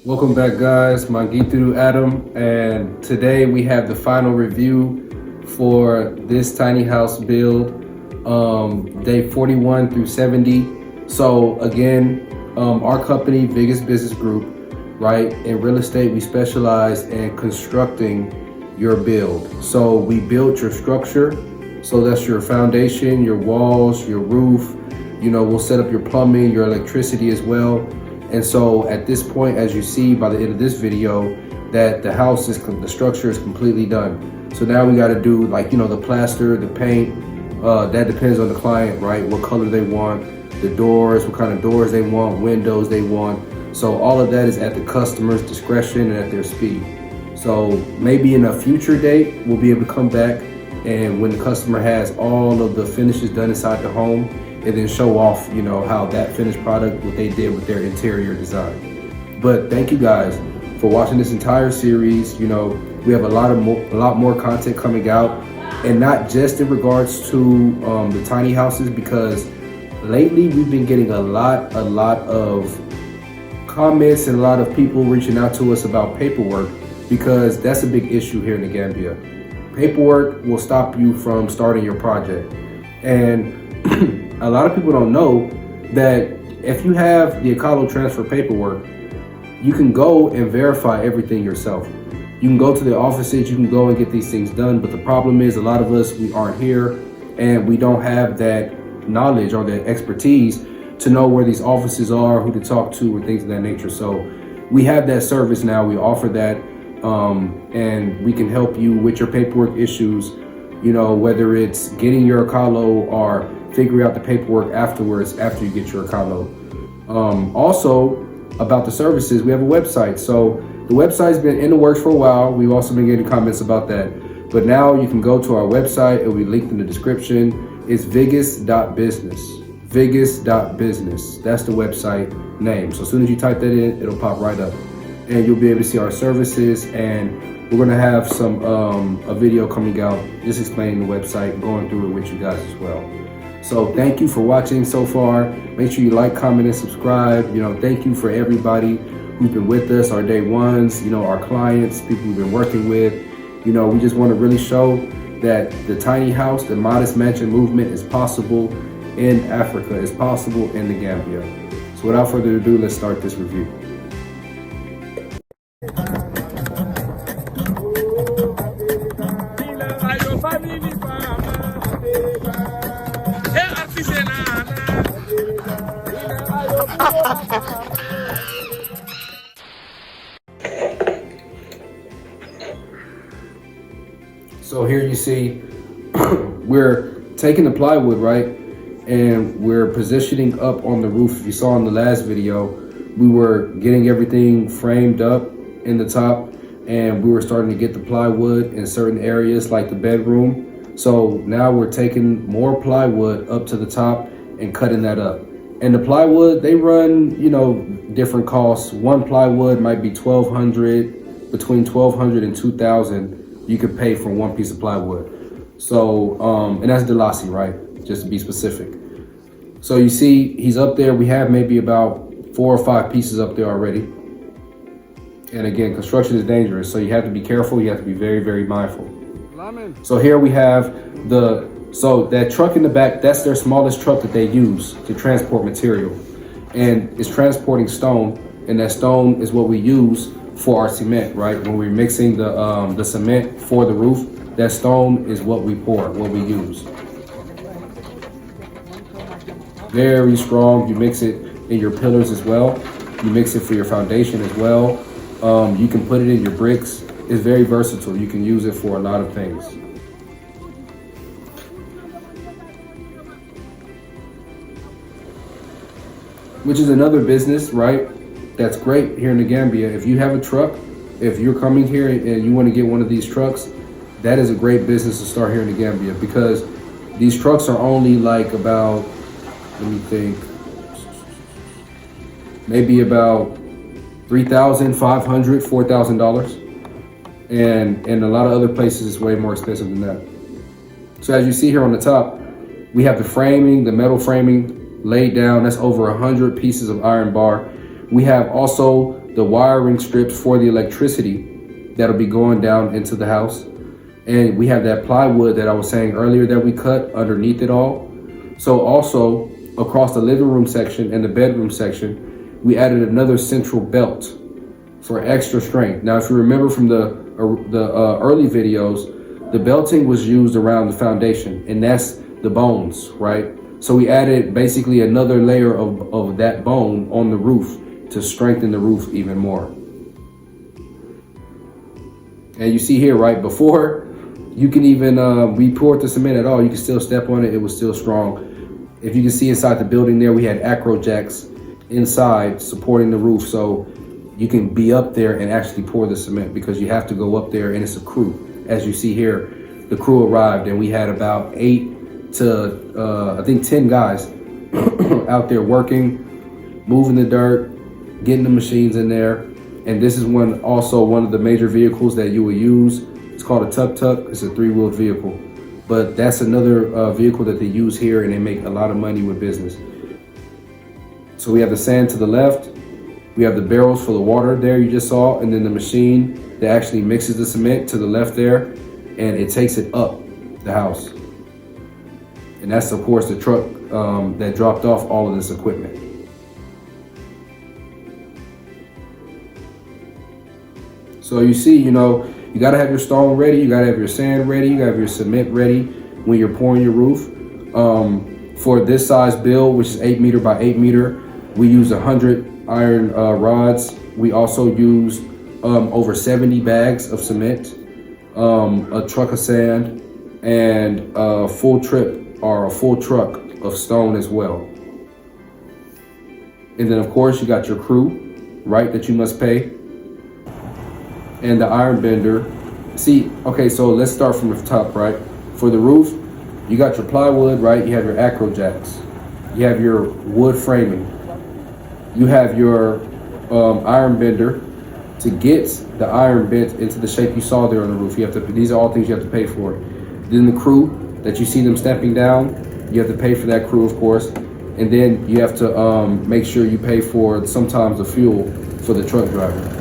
Welcome back, guys. Mangitu Adam, and today we have the final review for this tiny house build, day 41 through 70. So again, our company, Vigesbusinessgroup, right? In real estate, we specialize in constructing your build. So we build your structure. So that's your foundation, your walls, your roof. We'll set up your plumbing, your electricity as well. And so at this point, as you see by the end of this video, that the structure is completely done. So now we got to do the plaster, the paint. That depends on the client, right? What color they want, the doors, what kind of doors they want, windows they want. So all of that is at the customer's discretion and at their speed. So maybe in a future date, we'll be able to come back, and when the customer has all of the finishes done inside the home, and then show off, how that finished product, what they did with their interior design. But thank you guys for watching this entire series. We have a lot more content coming out, and not just in regards to the tiny houses, because lately we've been getting a lot of comments and a lot of people reaching out to us about paperwork, because that's a big issue here in the Gambia. Paperwork will stop you from starting your project. And a lot of people don't know that if you have the Akalo transfer paperwork, you can go and verify everything yourself. You can go to the offices, you can go and get these things done. But the problem is, a lot of us, we aren't here and we don't have that knowledge or that expertise to know where these offices are, who to talk to, and things of that nature. So we have that service now. We offer that, and we can help you with your paperwork issues, whether it's getting your Akalo or figuring out the paperwork afterwards after you get your Akalo. Also, about the services, we have a website. So the website's been in the works for a while. We've also been getting comments about that. But now you can go to our website. It will be linked in the description. It's vigus.business. Vigus.business. That's the website name. So as soon as you type that in, it'll pop right up. And you'll be able to see our services, and we're gonna have a video coming out just explaining the website, going through it with you guys as well. So thank you for watching so far. Make sure you like, comment, and subscribe. Thank you for everybody who's been with us, our day ones, our clients, people we've been working with. We just want to really show that the tiny house, the modest mansion movement is possible in Africa, is possible in the Gambia. So without further ado, let's start this review. So here you see we're taking the plywood, right, and we're positioning up on the roof. If you saw in the last video, we were getting everything framed up in the top, and we were starting to get the plywood in certain areas like the bedroom. So now we're taking more plywood up to the top and cutting that up. And the plywood, they run, different costs. One plywood might be $1,200, between $1,200 and $2,000 you could pay for one piece of plywood. So, and that's Delasi, right? Just to be specific. So you see, he's up there. We have maybe about 4 or 5 pieces up there already. And again, construction is dangerous, so you have to be careful. You have to be very, very mindful. So here we have so that truck in the back, that's their smallest truck that they use to transport material. And it's transporting stone, and that stone is what we use for our cement, right? When we're mixing the cement for the roof, that stone is what we pour, what we use. Very strong. You mix it in your pillars as well. You mix it for your foundation as well. You can put it in your bricks. It's very versatile. You can use it for a lot of things. Which is another business, right? That's great here in the Gambia. If you have a truck, if you're coming here and you want to get one of these trucks, that is a great business to start here in the Gambia, because these trucks are only like about, let me think, maybe about $3,500, $4,000. And in a lot of other places, it's way more expensive than that. So as you see here on the top, we have the framing, the metal framing laid down. That's over 100 pieces of iron bar. We have also the wiring strips for the electricity that'll be going down into the house. And we have that plywood that I was saying earlier that we cut underneath it all. So also across the living room section and the bedroom section, we added another central belt for extra strength. Now, if you remember from the early videos, the belting was used around the foundation, and that's the bones, right? So we added basically another layer of that bone on the roof to strengthen the roof even more. And you see here, right, before you can even, we poured the cement at all, you can still step on it, it was still strong. If you can see inside the building there, we had acro jacks inside supporting the roof, so you can be up there and actually pour the cement, because you have to go up there, and it's a crew. As you see here, the crew arrived, and we had about 8 to I think 10 guys out there working, moving the dirt, getting the machines in there. And this is also one of the major vehicles that you will use. It's called a tuk-tuk. It's a 3-wheeled vehicle, but that's another vehicle that they use here, and they make a lot of money with business. So we have the sand to the left, we have the barrels full of water there you just saw, and then the machine that actually mixes the cement to the left there, and it takes it up the house. And that's of course the truck that dropped off all of this equipment. So you see, you gotta have your stone ready, you gotta have your sand ready, you gotta have your cement ready when you're pouring your roof. For this size build, which is 8 meter by 8 meter, we use 100 iron rods. We also use over 70 bags of cement, a truck of sand, and a full truck of stone as well. And then of course you got your crew, right, that you must pay, and the iron bender. See, okay, so let's start from the top, right? For the roof, you got your plywood, right? You have your acro jacks, you have your wood framing, you have your iron bender to get the iron bent into the shape you saw there on the roof. You have to, these are all things you have to pay for. Then the crew that you see them stepping down, you have to pay for that crew, of course. And then you have to make sure you pay for sometimes the fuel for the truck driver.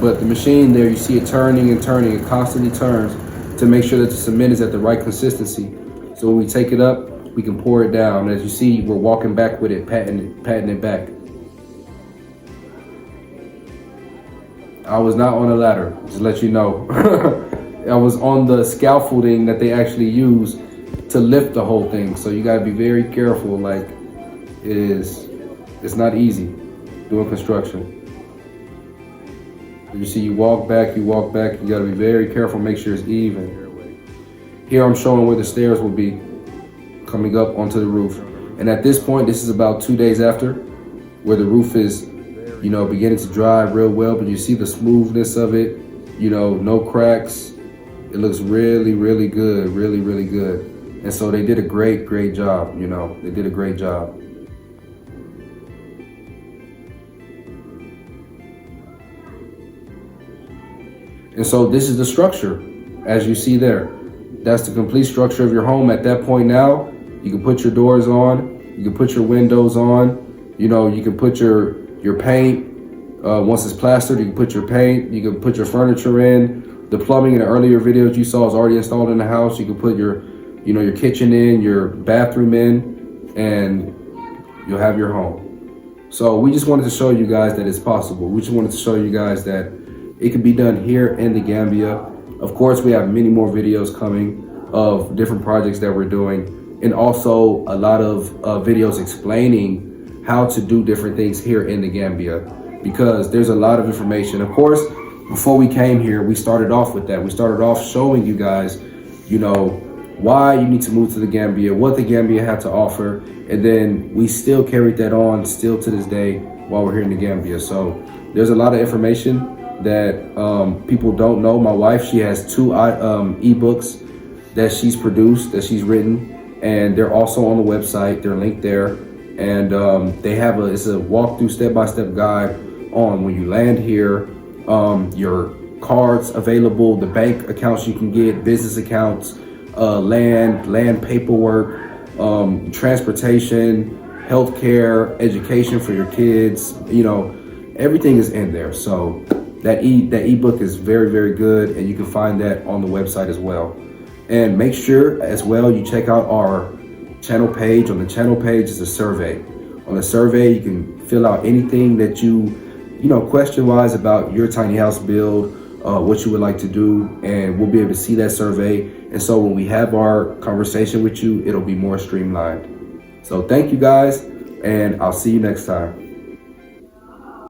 But the machine there, you see it turning and turning, it constantly turns to make sure that the cement is at the right consistency. So when we take it up, we can pour it down. As you see, we're walking back with it, patting it back. I was not on a ladder, just to let you know. I was on the scaffolding that they actually use to lift the whole thing. So you gotta be very careful. Like, it's not easy doing construction. You see, you walk back, you gotta be very careful, make sure it's even. Here I'm showing where the stairs will be coming up onto the roof. And at this point, this is about 2 days after, where the roof is, beginning to dry real well, but you see the smoothness of it, no cracks. It looks really, really good, really, really good. And so they did a great, great job, they did a great job. And so this is the structure, as you see there. That's the complete structure of your home at that point now. You can put your doors on, you can put your windows on, you can put your paint. Once it's plastered, you can put your paint, you can put your furniture in. The plumbing in the earlier videos you saw is already installed in the house. You can put your kitchen in, your bathroom in, and you'll have your home. So we just wanted to show you guys that it's possible. We just wanted to show you guys that it can be done here in the Gambia. Of course, we have many more videos coming of different projects that we're doing, and also a lot of videos explaining how to do different things here in the Gambia, because there's a lot of information. Of course, before we came here, we started off with that. We started off showing you guys, why you need to move to the Gambia, what the Gambia had to offer, and then we still carried that on still to this day while we're here in the Gambia. So there's a lot of information that people don't know. My wife, she has 2 ebooks that she's produced, that she's written, and they're also on the website. They're linked there, and they have it's a walkthrough step-by-step guide on when you land here, your cards available, the bank accounts you can get, business accounts, land paperwork, transportation, healthcare, education for your kids. Everything is in there. So that ebook is very, very good, and you can find that on the website as well. And make sure as well you check out our channel page. On the channel page is a survey. On the survey, you can fill out anything that you question-wise about your tiny house build, what you would like to do, and we'll be able to see that survey. And so when we have our conversation with you, it'll be more streamlined. So thank you guys, and I'll see you next time.